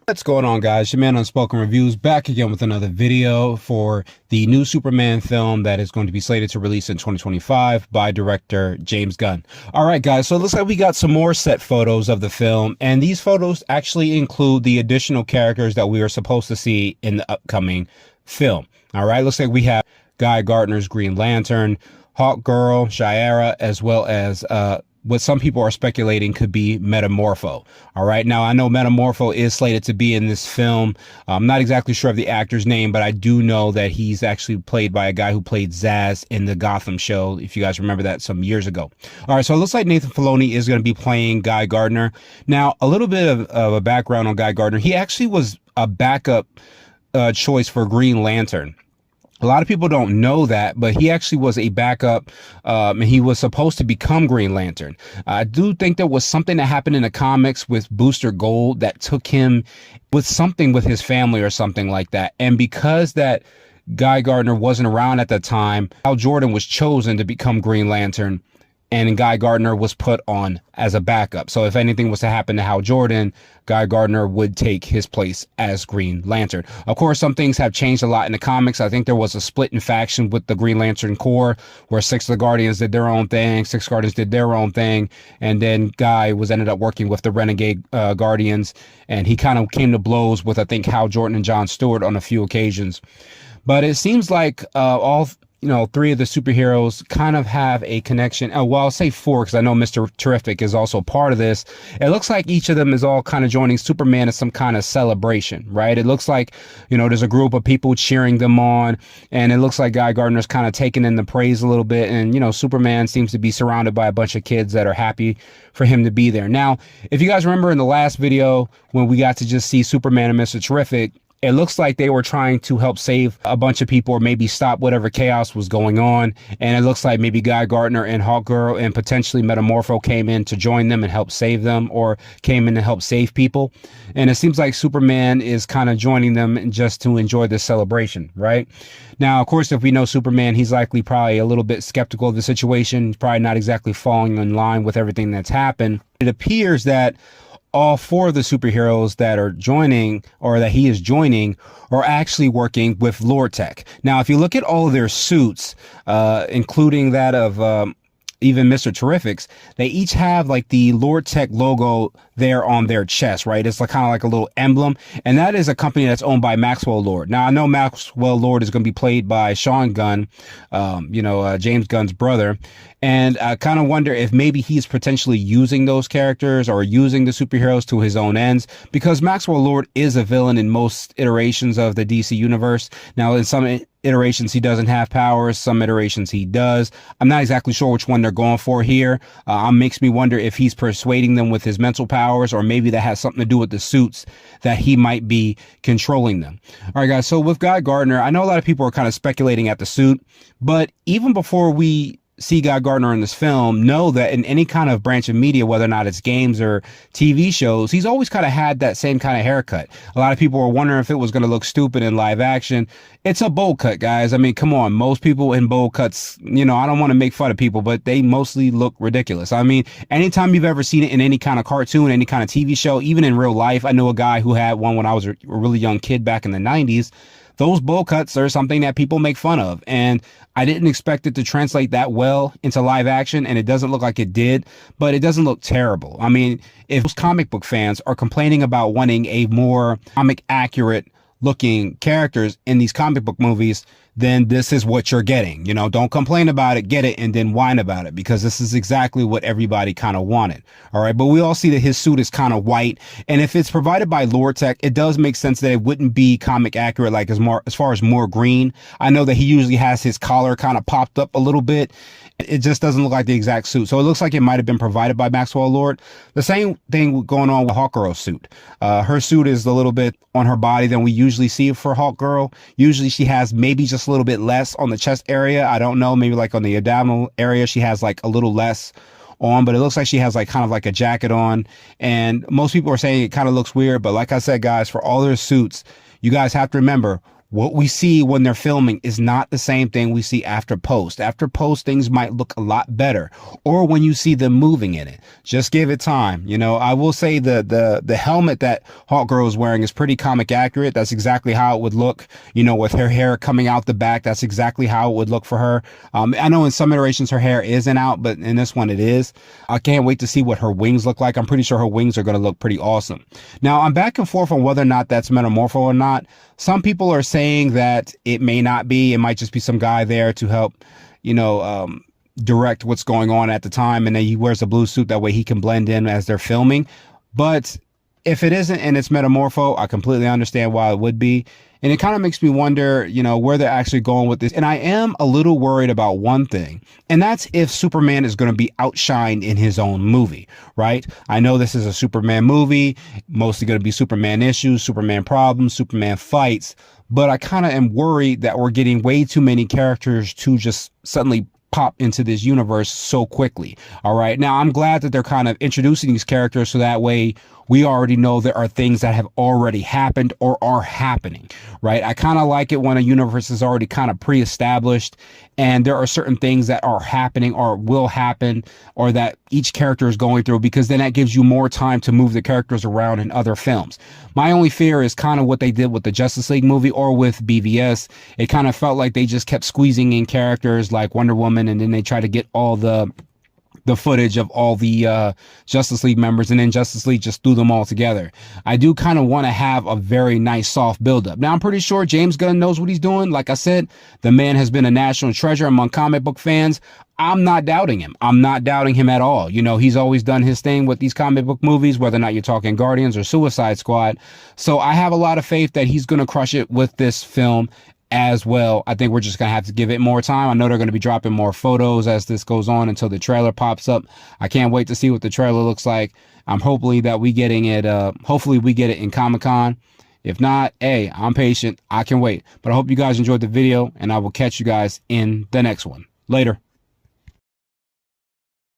What's going on, guys? Your man Unspoken Reviews back again with another video for the new Superman film that is going to be slated to release in 2025 by director James Gunn. All right, guys, so it looks like we got some more set photos of the film, and these photos actually include the additional characters that we are supposed to see in the upcoming film. All right, looks like we have Guy Gardner's Green Lantern, Hawkgirl, Shiera, as well as what some people are speculating could be Metamorpho. All right. Now, I know Metamorpho is slated to be in this film. I'm not exactly sure of the actor's name, but I do know that he's actually played by a guy who played Zaz in the Gotham show, if you guys remember that some years ago. All right. So it looks like Nathan Filoni is going to be playing Guy Gardner. Now, a little bit of a background on Guy Gardner. He actually was a backup choice for Green Lantern. A lot of people don't know that, but he actually was a backup, and he was supposed to become Green Lantern. I do think there was something that happened in the comics with Booster Gold that took him with something with his family or something like that. And because that Guy Gardner wasn't around at the time, Hal Jordan was chosen to become Green Lantern, and Guy Gardner was put on as a backup. So if anything was to happen to Hal Jordan, Guy Gardner would take his place as Green Lantern. Of course, some things have changed a lot in the comics. I think there was a split in faction with the Green Lantern Corps, where 6 of the Guardians did their own thing, 6 Guardians did their own thing, and then Guy ended up working with the Renegade Guardians, and he kind of came to blows with, I think, Hal Jordan and John Stewart on a few occasions. But it seems like all 3 of the superheroes kind of have a connection. Well, I'll say 4 because I know Mr. Terrific is also part of this. It looks like each of them is all kind of joining Superman as some kind of celebration, right? It looks like, there's a group of people cheering them on, and it looks like Guy Gardner's kind of taking in the praise a little bit. And, Superman seems to be surrounded by a bunch of kids that are happy for him to be there. Now, if you guys remember in the last video when we got to just see Superman and Mr. Terrific, it looks like they were trying to help save a bunch of people or maybe stop whatever chaos was going on. And it looks like maybe Guy Gardner and Hawkgirl and potentially Metamorpho came in to join them and help save them, or came in to help save people. And it seems like Superman is kind of joining them just to enjoy this celebration, right? Now, of course, if we know Superman, he's likely probably a little bit skeptical of the situation. He's probably not exactly falling in line with everything that's happened. It appears that all 4 of the superheroes that are joining, or that he is joining, are actually working with Lord Tech. Now, if you look at all of their suits, including that of even Mr. Terrific's, they each have like the Lord Tech logo there on their chest, right? It's like kind of like a little emblem. And that is a company that's owned by Maxwell Lord. Now, I know Maxwell Lord is going to be played by Sean Gunn, James Gunn's brother. And I kind of wonder if maybe he's potentially using those characters or using the superheroes to his own ends, because Maxwell Lord is a villain in most iterations of the DC universe. Now, in some iterations, he doesn't have powers. Some iterations he does. I'm not exactly sure which one they're going for here. Makes me wonder if he's persuading them with his mental powers, or maybe that has something to do with the suits that he might be controlling them. All right, guys. So with Guy Gardner, I know a lot of people are kind of speculating at the suit, but even before we see Guy Gardner in this film, know that in any kind of branch of media, whether or not it's games or TV shows, he's always kind of had that same kind of haircut. A lot of people were wondering if it was going to look stupid in live action. It's a bowl cut, guys. I mean, come on. Most people in bowl cuts, I don't want to make fun of people, but they mostly look ridiculous. I mean, anytime you've ever seen it in any kind of cartoon, any kind of TV show, even in real life, I know a guy who had one when I was a really young kid back in the 90s. Those bowl cuts are something that people make fun of, and I didn't expect it to translate that well into live action, and it doesn't look like it did, but it doesn't look terrible. I mean, if most comic book fans are complaining about wanting a more comic accurate looking characters in these comic book movies, then this is what you're getting. Don't complain about it, get it, and then whine about it, because this is exactly what everybody kind of wanted. All right. But we all see that his suit is kind of white. And if it's provided by Lord Tech, it does make sense that it wouldn't be comic accurate, like as far as more green. I know that he usually has his collar kind of popped up a little bit. It just doesn't look like the exact suit. So it looks like it might have been provided by Maxwell Lord. The same thing going on with Hawkgirl's suit. Her suit is a little bit on her body than we usually see for Hawkgirl. Usually she has maybe just a little bit less on the chest area. I don't know, maybe like on the abdominal area, she has like a little less on, but it looks like she has like kind of like a jacket on. And most people are saying it kind of looks weird. But like I said, guys, for all their suits, you guys have to remember, what we see when they're filming is not the same thing we see after post. After post, things might look a lot better, or when you see them moving in it. Just give it time. You know, I will say the helmet that Hawkgirl is wearing is pretty comic accurate. That's exactly how it would look, you know, with her hair coming out the back. That's exactly how it would look for her. I know in some iterations her hair isn't out, but in this one it is. I can't wait to see what her wings look like. I'm pretty sure her wings are going to look pretty awesome. Now, I'm back and forth on whether or not that's Metamorpho or not. Some people are saying that it may not be. It might just be some guy there to help, you know, direct what's going on at the time. And then he wears a blue suit. That way he can blend in as they're filming. But if it isn't and it's Metamorpho, I completely understand why it would be. And it kind of makes me wonder, you know, where they're actually going with this. And I am a little worried about one thing, and that's if Superman is going to be outshined in his own movie, right? I know this is a Superman movie, mostly going to be Superman issues, Superman problems, Superman fights, but I kind of am worried that we're getting way too many characters to just suddenly pop into this universe so quickly. All right. Now, I'm glad that they're kind of introducing these characters so that way we already know there are things that have already happened or are happening, right? I kind of like it when a universe is already kind of pre-established and there are certain things that are happening or will happen or that each character is going through, because then that gives you more time to move the characters around in other films. My only fear is kind of what they did with the Justice League movie or with BVS. It kind of felt like they just kept squeezing in characters like Wonder Woman, and then they try to get all the footage of all the Justice League members, and then Justice League just threw them all together. I do kind of want to have a very nice soft buildup. Now, I'm pretty sure James Gunn knows what he's doing. Like I said, the man has been a national treasure among comic book fans. I'm not doubting him. I'm not doubting him at all. You know, he's always done his thing with these comic book movies, whether or not you're talking Guardians or Suicide Squad. So I have a lot of faith that he's going to crush it with this film as well. I think we're just going to have to give it more time. I know they're going to be dropping more photos as this goes on until the trailer pops up. I can't wait to see what the trailer looks like. I'm hopefully that we getting it. Hopefully we get it in Comic-Con. If not, hey, I'm patient. I can wait. But I hope you guys enjoyed the video, and I will catch you guys in the next one. Later.